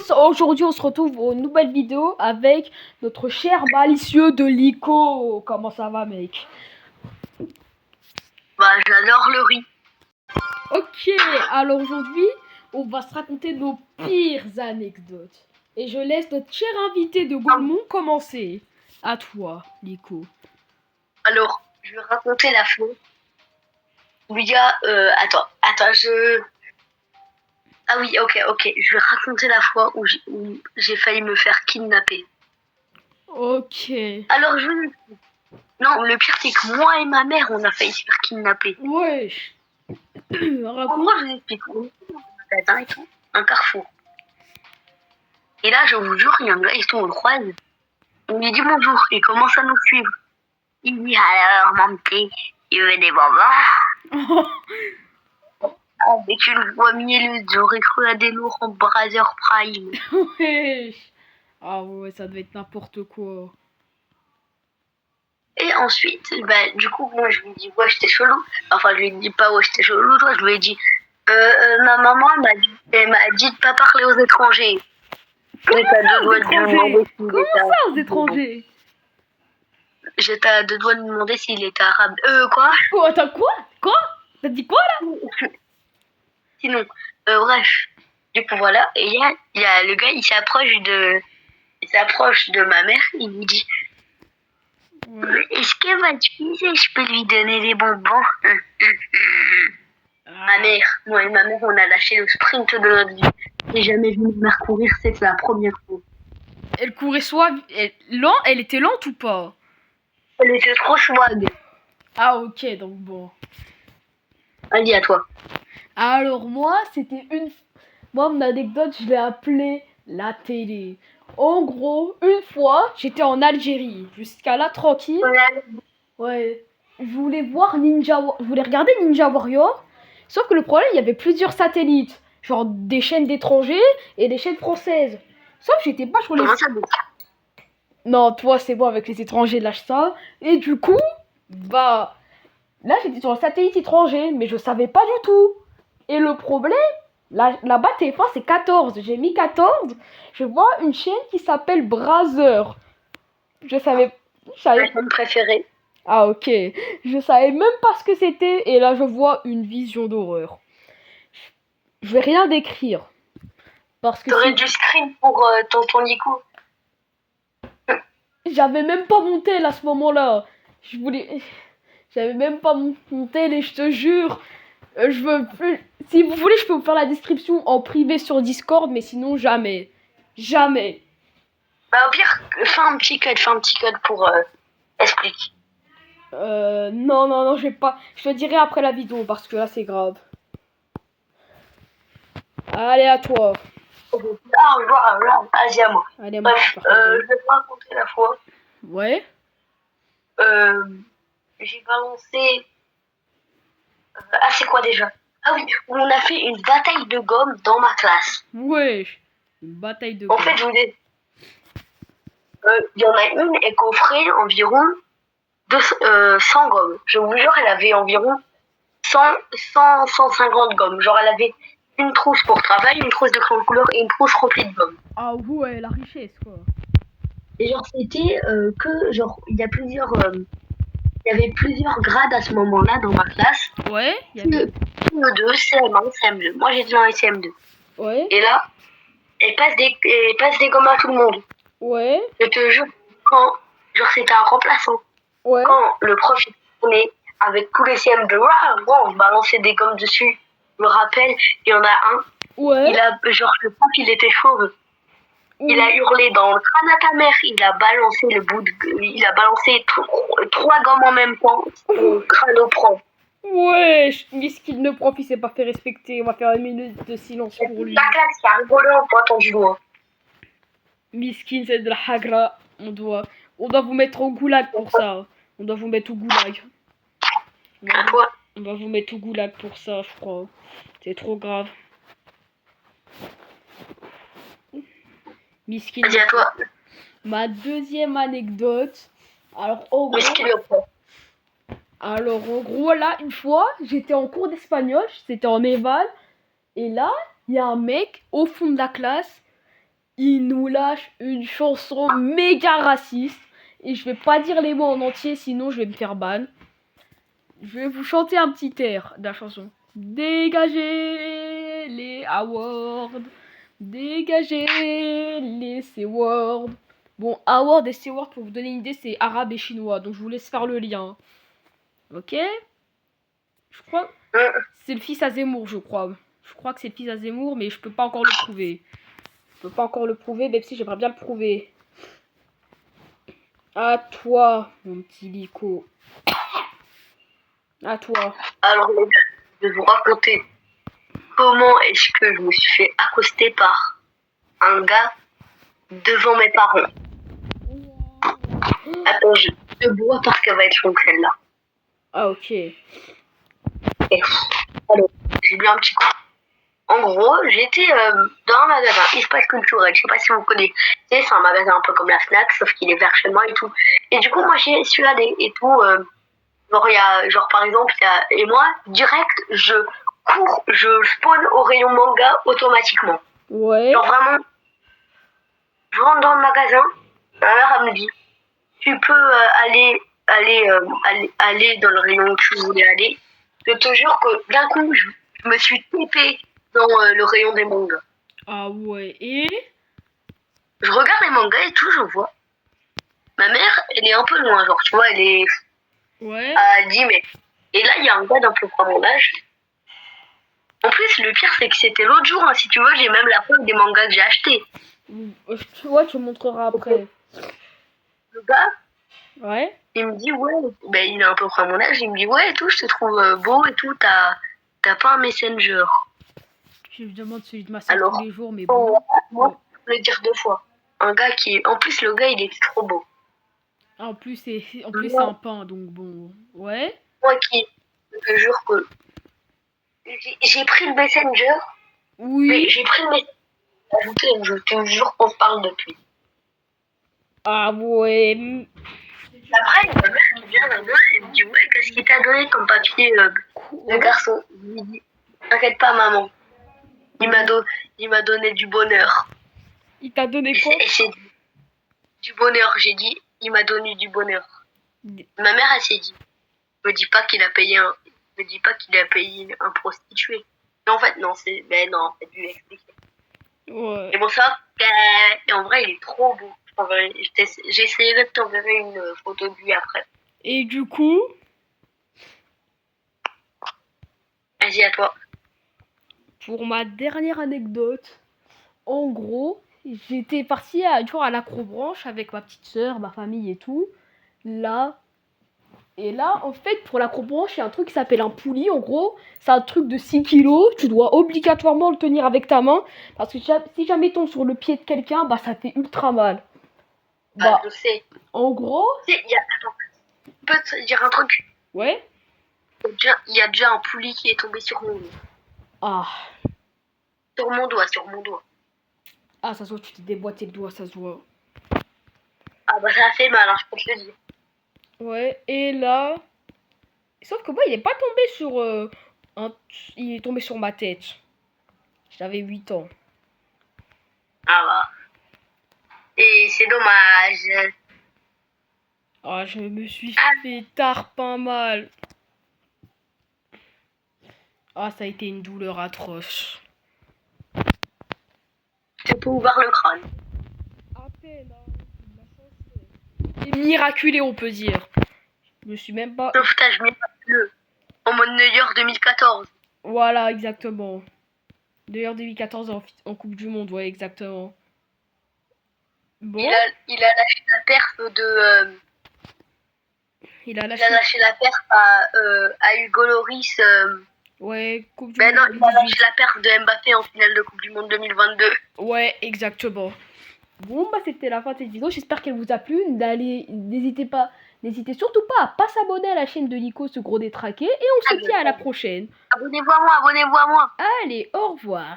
tous, aujourd'hui on se retrouve pour une nouvelle vidéo avec notre cher malicieux de Lico. Comment ça va mec? Bah j'adore le riz. Ok, alors aujourd'hui on va se raconter nos pires anecdotes. Et je laisse notre cher invité de Gaulmont commencer. À toi, Lico. Alors, je vais raconter la fois où il y a... attends, Ah oui, ok, je vais raconter la fois où j'ai failli me faire kidnapper. Ok. Alors Non, le pire c'est que moi et ma mère on a failli se faire kidnapper. Wesh. En Raconte. gros, je vous explique. On est dans un magasin et tout, un carrefour. Et là, je vous jure, il y a un gars, on le croise. On lui dit bonjour, il commence à nous suivre. Il dit alors, mon petit, il veut des bonbons. Avec une voix mielleuse, j'aurais cru à des lourds en Brother Prime. Wesh. Ah ouais, ça devait être n'importe quoi. Et ensuite, du coup, moi je lui dis, ouais, j'étais chelou. Enfin, je lui dis pas, ouais, j'étais chelou, toi, je lui ai dit, ma maman elle m'a dit de pas parler aux étrangers. Comment ça aux étrangers? Comment ça aux étrangers? J'étais à deux doigts de me demander s'il était arabe. Quoi? Oh, attends, quoi? T'as dit quoi là? Sinon, bref. Du coup, voilà. Et il y a le gars, il s'approche de ma mère, il lui dit, ouais. Est-ce que votre fille, je peux lui donner des bonbons? Ma mère, moi et ma mère, on a lâché le sprint de notre vie. J'ai jamais vu une mère courir, c'est la première fois. Elle courait elle était lente ou pas? Elle était trop swag. Ah ok, donc bon. Allez, à toi. Alors moi, moi, mon anecdote, je l'ai appelée la télé. En gros, une fois, j'étais en Algérie. Jusqu'à là, tranquille. Ouais. Je voulais regarder Ninja Warrior. Sauf que le problème, il y avait plusieurs satellites. Genre des chaînes d'étrangers et des chaînes françaises. Sauf que j'étais pas sur les... Non, toi, c'est bon, avec les étrangers, lâche ça. Et du coup, là, j'étais sur le satellite étranger, mais je savais pas du tout. Et le problème, là-bas, TF1, c'est 14. J'ai mis 14. Je vois une chaîne qui s'appelle Brother. Je savais... Ma chaîne préférée. Ah, ok. Je savais même pas ce que c'était. Et là, je vois une vision d'horreur. Je vais rien décrire. Parce que t'aurais dû screen pour tonton Nico. J'avais même pas mon tel à ce moment-là. J'avais même pas mon tel et je te jure. Si vous voulez, je peux vous faire la description en privé sur Discord, mais sinon, jamais. Jamais. Bah, au pire, fais un petit code pour expliquer. Non, je vais pas. Je te dirai après la vidéo parce que là, c'est grave. Allez, à toi. Vas-y, à moi. Allez, bref, je vais pas raconter la fois. Ouais. J'ai balancé... c'est quoi déjà? Ah oui, on a fait une bataille de gomme dans ma classe. Ouais, une bataille de gomme. En fait, je vous dis... Il y en a une, elle coffrait environ 100 gommes. Je vous jure, elle avait environ 150 gommes. Genre, elle avait une trousse pour travail, une trousse de crayon de couleur et une trousse remplie de gommes. Ah ouais, la richesse, quoi. Et genre, c'était que... Genre, il y avait plusieurs grades à ce moment-là dans ma classe. Ouais. CE2, CM1, CM2. Moi, j'étais dans les CM2. Ouais. Et là, elle passe des gommes à tout le monde. Ouais. Je te jure, genre c'était un remplaçant. Ouais. Quand le prof est tourné avec tous les CM2, on balançait des gommes dessus. Je me rappelle, il y en a un. Ouais. Le prof, il était chauve. Il a hurlé dans le crâne à ta mère. Il a balancé 3 gommes en même temps au crâne au prof. Wesh, miskin le prof, il s'est pas fait respecter. On va faire une minute de silence pour lui. La classe qui a rigolé en pointant du doigt. Miskin, c'est de la hagra. On doit vous mettre au goulag pour ça. On doit vous mettre au goulag. On doit vous mettre au goulag pour ça, je crois. C'est trop grave. Miskin. Vas-y, à toi. Ma deuxième anecdote. Alors, en gros. Miskin le prof. Alors, en gros, là, une fois, j'étais en cours d'espagnol, c'était en éval, et là, il y a un mec au fond de la classe, il nous lâche une chanson méga raciste. Et je vais pas dire les mots en entier, sinon je vais me faire ban. Je vais vous chanter un petit air de la chanson. Dégagez les awards. Dégagez les C-words. Bon, award et C-word, pour vous donner une idée, c'est arabe et chinois. Donc je vous laisse faire le lien. Ok? Je crois que c'est le fils à Zemmour, je crois. Je crois que c'est le fils à Zemmour, mais je peux pas encore le prouver. Je peux pas encore le prouver, même si j'aimerais bien le prouver. À toi, mon petit Lico. À toi. Alors, les gars, je vais vous raconter comment est-ce que je me suis fait accoster par un gars devant mes parents. Attends, je bois parce qu'elle va être longue celle-là. Ah, ok. Et, allez, j'ai bu un petit coup. En gros, j'étais dans un magasin, Espace Culturel, je sais pas si vous connaissez, c'est un magasin un peu comme la Fnac, sauf qu'il est vers chez moi et tout. Et du coup, moi, j'y suis allée et tout. Genre, par exemple, et moi, direct, je cours, je spawn au rayon manga automatiquement. Ouais. Genre vraiment, je rentre dans le magasin, ma mère, elle me dit, tu peux aller dans le rayon où tu voulais aller. Je te jure que d'un coup, je me suis tapée dans le rayon des mangas. Ah ouais, et Je regarde les mangas et tout, je vois. Ma mère, elle est un peu loin, genre, tu vois, elle est ouais. à 10 mètres. Et là, il y a un gars d'un peu près mon âge. En plus, le pire, c'est que c'était l'autre jour, hein, si tu veux, j'ai même la preuve des mangas que j'ai achetés. Tu vois, tu me montreras après. Le gars, Ouais. il me dit, ouais, ben, il est à peu près à mon âge, il me dit, ouais, et tout, je te trouve beau et tout, t'as pas un messenger. Je me demande celui de ma soeur Alors, tous les jours, mais bon. moi, je peux le dire 2 fois. Un gars qui est... En plus, le gars, il est trop beau. En plus, c'est un pain, donc bon. Ouais. Moi qui, je te jure que j'ai pris le messenger, mais Oui. j'ai pris le messenger ajouté, je te jure qu'on se parle depuis. Ah ouais. Après, ma mère qui vient là-bas, elle me dit, ouais, qu'est-ce qu'il t'a donné comme papier, le garçon? Je lui dis, t'inquiète pas, maman. Il m'a donné du bonheur. Il t'a donné quoi? Et c'est du bonheur, j'ai dit, il m'a donné du bonheur. Ma mère, elle s'est dit, me dis pas qu'il a payé un prostitué. Mais en fait, non, en fait, lui expliquer. Ouais. Et bon, ça, et en vrai, il est trop beau. J'essaierai de t'enverrer une photo de lui après. Et du coup, Vas-y, à toi. pour ma dernière anecdote, en gros, j'étais partie à l'acrobranche avec ma petite soeur, ma famille et tout. Là. Et là, en fait, pour l'acrobranche, il y a un truc qui s'appelle un poulie. En gros, c'est un truc de 6 kilos. Tu dois obligatoirement le tenir avec ta main. Parce que si jamais tombe sur le pied de quelqu'un, bah ça fait ultra mal. Bah, je sais. en gros. Attends, je peux te dire un truc. Ouais. Il y a déjà un poulie qui est tombé sur mon doigt. Ah. Sur mon doigt. Ah, ça se voit, tu t'es déboîté le doigt, ça se voit. Ah bah ça a fait mal, hein, je peux te le dire. Ouais, et là. Sauf que moi, il est pas tombé sur il est tombé sur ma tête. J'avais 8 ans. Ah bah. Et c'est dommage. Ah, je me suis fait tarpin mal. Ah, ça a été une douleur atroce. Tu peux ouvrir le crâne. À peine, hein. Et miraculé, on peut dire. Je me suis même pas. Sauvetage miraculeux. En mode Neuer 2014. Voilà, exactement. D'ailleurs, 2014 en Coupe du Monde, ouais, exactement. Bon. Il a lâché la perf de. Il a lâché la perf à Hugo Loris. Ouais, Coupe du Monde. Non, il a lâché la perf de Mbappé en finale de Coupe du Monde 2022. Ouais, exactement. Bon, bah c'était la fin de cette vidéo. J'espère qu'elle vous a plu. N'hésitez surtout pas à pas s'abonner à la chaîne de Nico, ce gros détraqué. Et on se dit à la prochaine. Abonnez-vous à moi. Allez, au revoir.